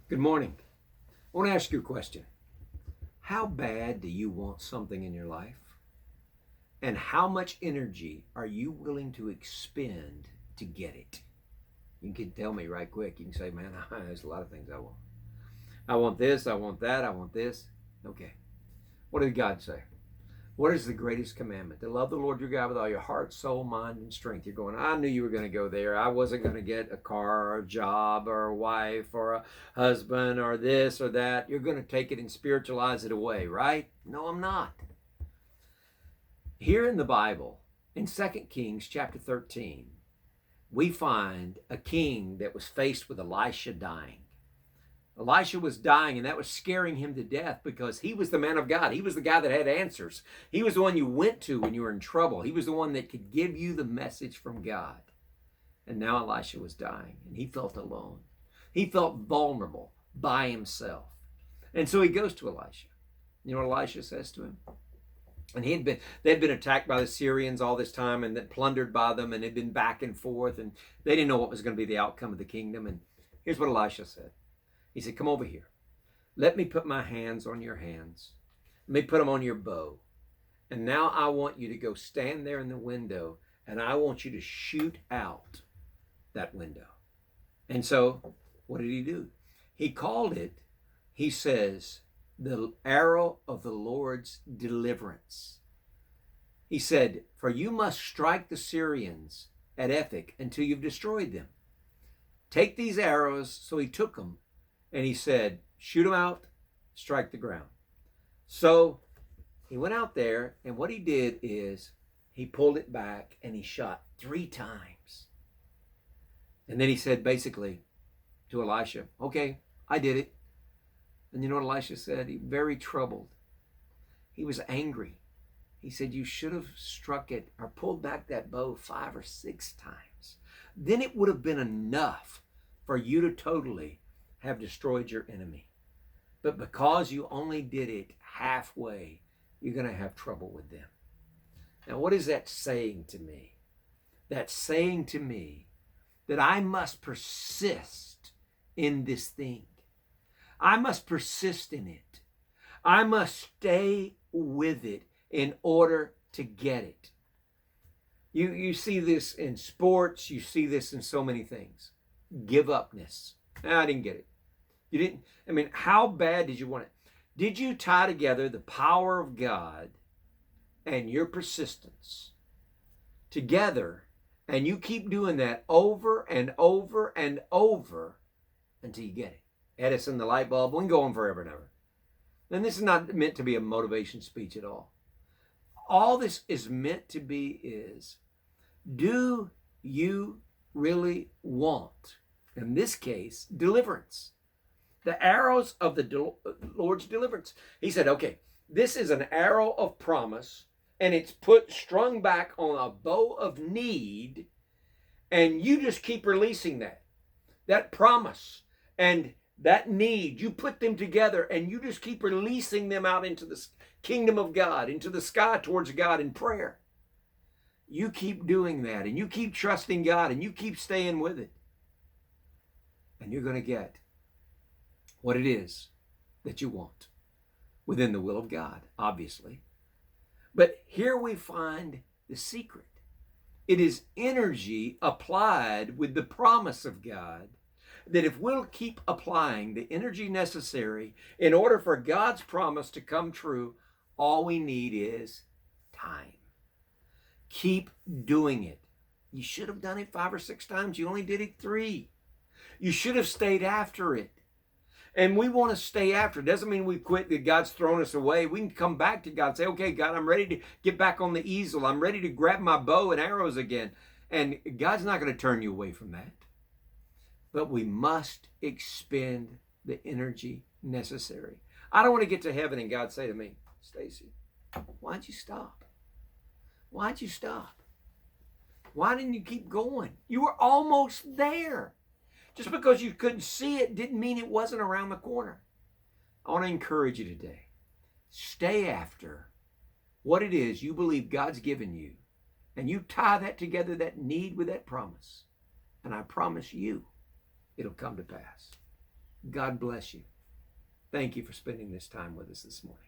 Good morning. I want to ask you a question. How bad do you want something in your life? And how much energy are you willing to expend to get it? You can tell me right quick. You can say, man, there's a lot of things I want. I want this, I want that, I want this. Okay. What did God say? What is the greatest commandment? To love the Lord your God with all your heart, soul, mind, and strength. You're going, I knew you were going to go there. I wasn't going to get a car or a job or a wife or a husband or this or that. You're going to take it and spiritualize it away, right? No, I'm not. Here in the Bible, in 2 Kings chapter 13, we find a king that was faced with Elisha dying. Elisha was dying, and that was scaring him to death because he was the man of God. He was the guy that had answers. He was the one you went to when you were in trouble. He was the one that could give you the message from God. And now Elisha was dying, and he felt alone. He felt vulnerable by himself. And so he goes to Elisha. You know what Elisha says to him? And they had been attacked by the Syrians all this time and then plundered by them, and had been back and forth, and they didn't know what was going to be the outcome of the kingdom. And here's what Elisha said. He said, come over here. Let me put my hands on your hands. Let me put them on your bow. And now I want you to go stand there in the window, and I want you to shoot out that window. And so what did he do? He called it, he says, the arrow of the Lord's deliverance. He said, for you must strike the Syrians at Ephek until you've destroyed them. Take these arrows. So he took them. And he said, shoot them out, strike the ground. So he went out there, and what he did is he pulled it back and he shot 3 times. And then he said basically to Elisha, okay, I did it. And you know what Elisha said? He was very troubled. He was angry. He said, you should have struck it or pulled back that bow 5 or 6 times. Then it would have been enough for you to totally have destroyed your enemy. But because you only did it halfway, you're going to have trouble with them. Now, what is that saying to me? That's saying to me that I must persist in this thing. I must persist in it. I must stay with it in order to get it. You see this in sports. You see this in so many things. Give upness. I didn't get it. You didn't, how bad did you want it? Did you tie together the power of God and your persistence together, and you keep doing that over and over and over until you get it? Edison, the light bulb, we can go on forever and ever. And this is not meant to be a motivation speech at all. All this is meant to be is, do you really want, in this case, deliverance? The arrows of the Lord's deliverance. He said, okay, this is an arrow of promise, and it's strung back on a bow of need, and you just keep releasing that promise and that need. You put them together, and you just keep releasing them out into the kingdom of God, into the sky towards God in prayer. You keep doing that, and you keep trusting God, and you keep staying with it, and you're going to get what it is that you want within the will of God, obviously. But here we find the secret. It is energy applied with the promise of God, that if we'll keep applying the energy necessary in order for God's promise to come true, all we need is time. Keep doing it. You should have done it 5 or 6 times. You only did it 3. You should have stayed after it. And we want to stay after. It doesn't mean we quit, that God's thrown us away. We can come back to God and say, okay, God, I'm ready to get back on the easel. I'm ready to grab my bow and arrows again. And God's not going to turn you away from that. But we must expend the energy necessary. I don't want to get to heaven and God say to me, Stacy, why'd you stop? Why'd you stop? Why didn't you keep going? You were almost there. Just because you couldn't see it didn't mean it wasn't around the corner. I want to encourage you today. Stay after what it is you believe God's given you, and you tie that together, that need with that promise. And I promise you, it'll come to pass. God bless you. Thank you for spending this time with us this morning.